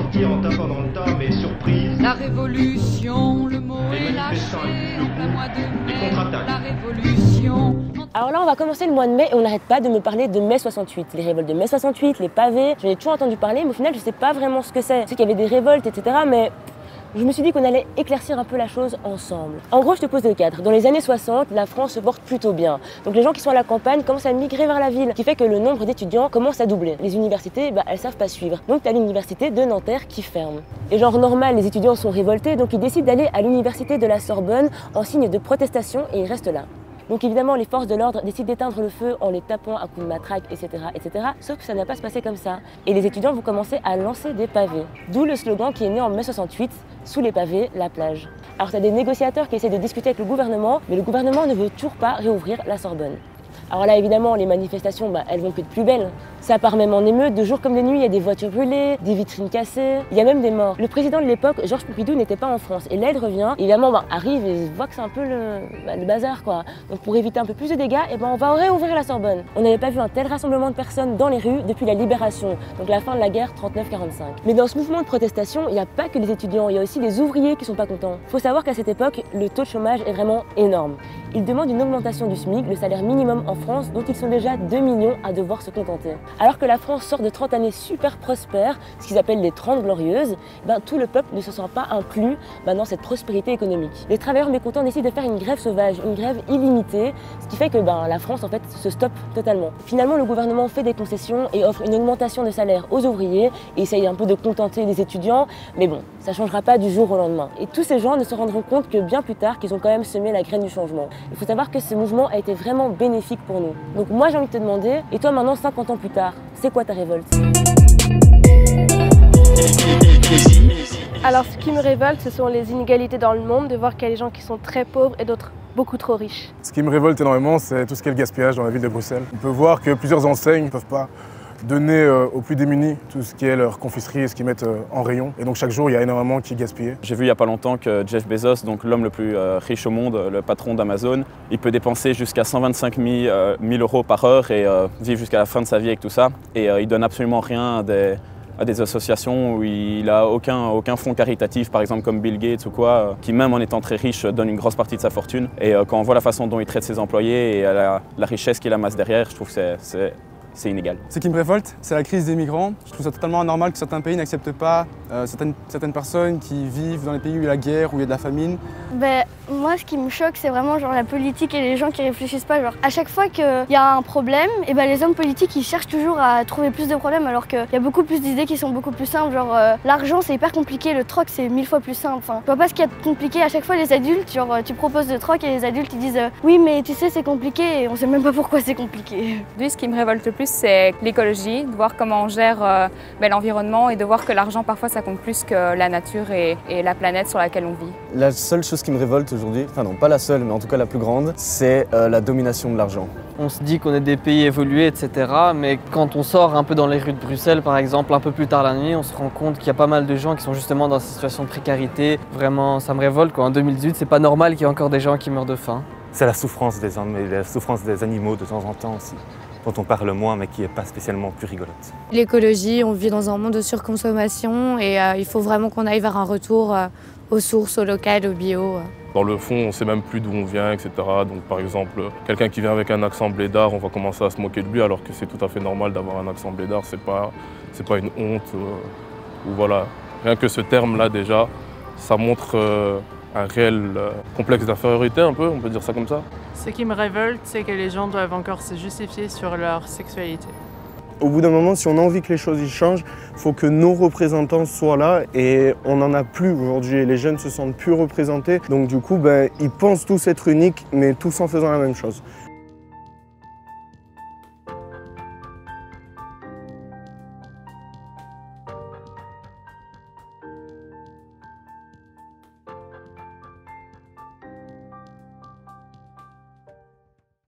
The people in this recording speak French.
sortir en tapant dans le tas, mais surprise. La révolution, le mot Les est lâché manifestants les plus en plein mois de les mai. contre-attaques. La révolution. Alors là, on va commencer le mois de mai et on n'arrête pas de me parler de mai 68. Les révoltes de mai 68, les pavés, j'en ai toujours entendu parler, mais au final, je sais pas vraiment ce que c'est. Je sais qu'il y avait des révoltes, etc. Mais je me suis dit qu'on allait éclaircir un peu la chose ensemble. En gros, je te pose le cadre. Dans les années 60, la France se porte plutôt bien. Donc les gens qui sont à la campagne commencent à migrer vers la ville, ce qui fait que le nombre d'étudiants commence à doubler. Les universités, elles savent pas suivre. Donc tu as l'université de Nanterre qui ferme. Et genre normal, les étudiants sont révoltés, donc ils décident d'aller à l'université de la Sorbonne en signe de protestation et ils restent là. Donc évidemment, les forces de l'ordre décident d'éteindre le feu en les tapant à coups de matraque, etc., etc. Sauf que ça n'a pas se passé comme ça. Et les étudiants vont commencer à lancer des pavés. D'où le slogan qui est né en mai 68, sous les pavés, la plage. Alors tu as des négociateurs qui essaient de discuter avec le gouvernement, mais le gouvernement ne veut toujours pas réouvrir la Sorbonne. Alors là, évidemment, les manifestations, elles vont que de plus belle. Ça part même en émeute, de jour comme de nuit, il y a des voitures brûlées, des vitrines cassées, il y a même des morts. Le président de l'époque, Georges Pompidou, n'était pas en France. Et là, il revient, évidemment, arrive et voit que c'est un peu le bazar, quoi. Donc pour éviter un peu plus de dégâts, on va réouvrir la Sorbonne. On n'avait pas vu un tel rassemblement de personnes dans les rues depuis la Libération, donc la fin de la guerre 39-45. Mais dans ce mouvement de protestation, il n'y a pas que les étudiants, il y a aussi les ouvriers qui sont pas contents. Faut savoir qu'à cette époque, le taux de chômage est vraiment énorme. Ils demandent une augmentation du SMIC, le salaire minimum en France, dont ils sont déjà 2 millions à devoir se contenter. Alors que la France sort de 30 années super prospères, ce qu'ils appellent les 30 glorieuses, tout le peuple ne se sent pas inclus dans cette prospérité économique. Les travailleurs mécontents décident de faire une grève sauvage, une grève illimitée, ce qui fait que la France en fait se stoppe totalement. Finalement, le gouvernement fait des concessions et offre une augmentation de salaire aux ouvriers et essaye un peu de contenter les étudiants, mais bon, ça ne changera pas du jour au lendemain. Et tous ces gens ne se rendront compte que bien plus tard qu'ils ont quand même semé la graine du changement. Il faut savoir que ce mouvement a été vraiment bénéfique pour nous. Donc moi j'ai envie de te demander, et toi maintenant 50 ans plus tard, c'est quoi ta révolte? Alors ce qui me révolte, ce sont les inégalités dans le monde, de voir qu'il y a des gens qui sont très pauvres et d'autres beaucoup trop riches. Ce qui me révolte énormément, c'est tout ce qui est le gaspillage dans la ville de Bruxelles. On peut voir que plusieurs enseignes ne peuvent pas donner aux plus démunis tout ce qui est leur confiserie et ce qu'ils mettent en rayon. Et donc chaque jour, il y a énormément qui est gaspillé. J'ai vu il n'y a pas longtemps que Jeff Bezos, donc l'homme le plus riche au monde, le patron d'Amazon, il peut dépenser jusqu'à 125 000 € par heure et vivre jusqu'à la fin de sa vie avec tout ça. Et il donne absolument rien à des associations où il n'a aucun fonds caritatif, par exemple comme Bill Gates ou quoi, qui même en étant très riche donne une grosse partie de sa fortune. Et quand on voit la façon dont il traite ses employés et la richesse qu'il amasse derrière, je trouve que c'est inégal. Ce qui me révolte, c'est la crise des migrants. Je trouve ça totalement anormal que certains pays n'acceptent pas certaines personnes qui vivent dans les pays où il y a la guerre, où il y a de la famine. Moi, ce qui me choque, c'est vraiment la politique et les gens qui réfléchissent pas. À chaque fois qu'il y a un problème, les hommes politiques ils cherchent toujours à trouver plus de problèmes alors qu'il y a beaucoup plus d'idées qui sont beaucoup plus simples. L'argent c'est hyper compliqué, le troc c'est 1000 fois plus simple. Je vois pas ce qu'il y a de compliqué. À chaque fois les adultes, tu proposes le troc et les adultes ils disent oui mais tu sais c'est compliqué et on sait même pas pourquoi c'est compliqué. Lui, ce qui me révolte le plus, c'est l'écologie, de voir comment on gère l'environnement et de voir que l'argent parfois ça compte plus que la nature et la planète sur laquelle on vit. La seule chose qui me révolte aujourd'hui, enfin non pas la seule mais en tout cas la plus grande, c'est la domination de l'argent. On se dit qu'on est des pays évolués, etc. Mais quand on sort un peu dans les rues de Bruxelles, par exemple, un peu plus tard la nuit, on se rend compte qu'il y a pas mal de gens qui sont justement dans cette situation de précarité. Vraiment, ça me révolte quoi. En 2018, c'est pas normal qu'il y ait encore des gens qui meurent de faim. C'est la souffrance des hommes et la souffrance des animaux de temps en temps aussi, dont on parle moins mais qui n'est pas spécialement plus rigolote. L'écologie, on vit dans un monde de surconsommation et il faut vraiment qu'on aille vers un retour aux sources, au local, au bio. Dans le fond, on ne sait même plus d'où on vient, etc. Donc par exemple, quelqu'un qui vient avec un accent blédard, on va commencer à se moquer de lui alors que c'est tout à fait normal d'avoir un accent blédard, c'est pas une honte. Ou voilà. Rien que ce terme-là déjà, ça montre un réel complexe d'infériorité un peu, on peut dire ça comme ça. Ce qui me révolte, c'est que les gens doivent encore se justifier sur leur sexualité. Au bout d'un moment, si on a envie que les choses y changent, il faut que nos représentants soient là et on n'en a plus aujourd'hui. Les jeunes se sentent plus représentés, donc du coup, ils pensent tous être uniques, mais tous en faisant la même chose.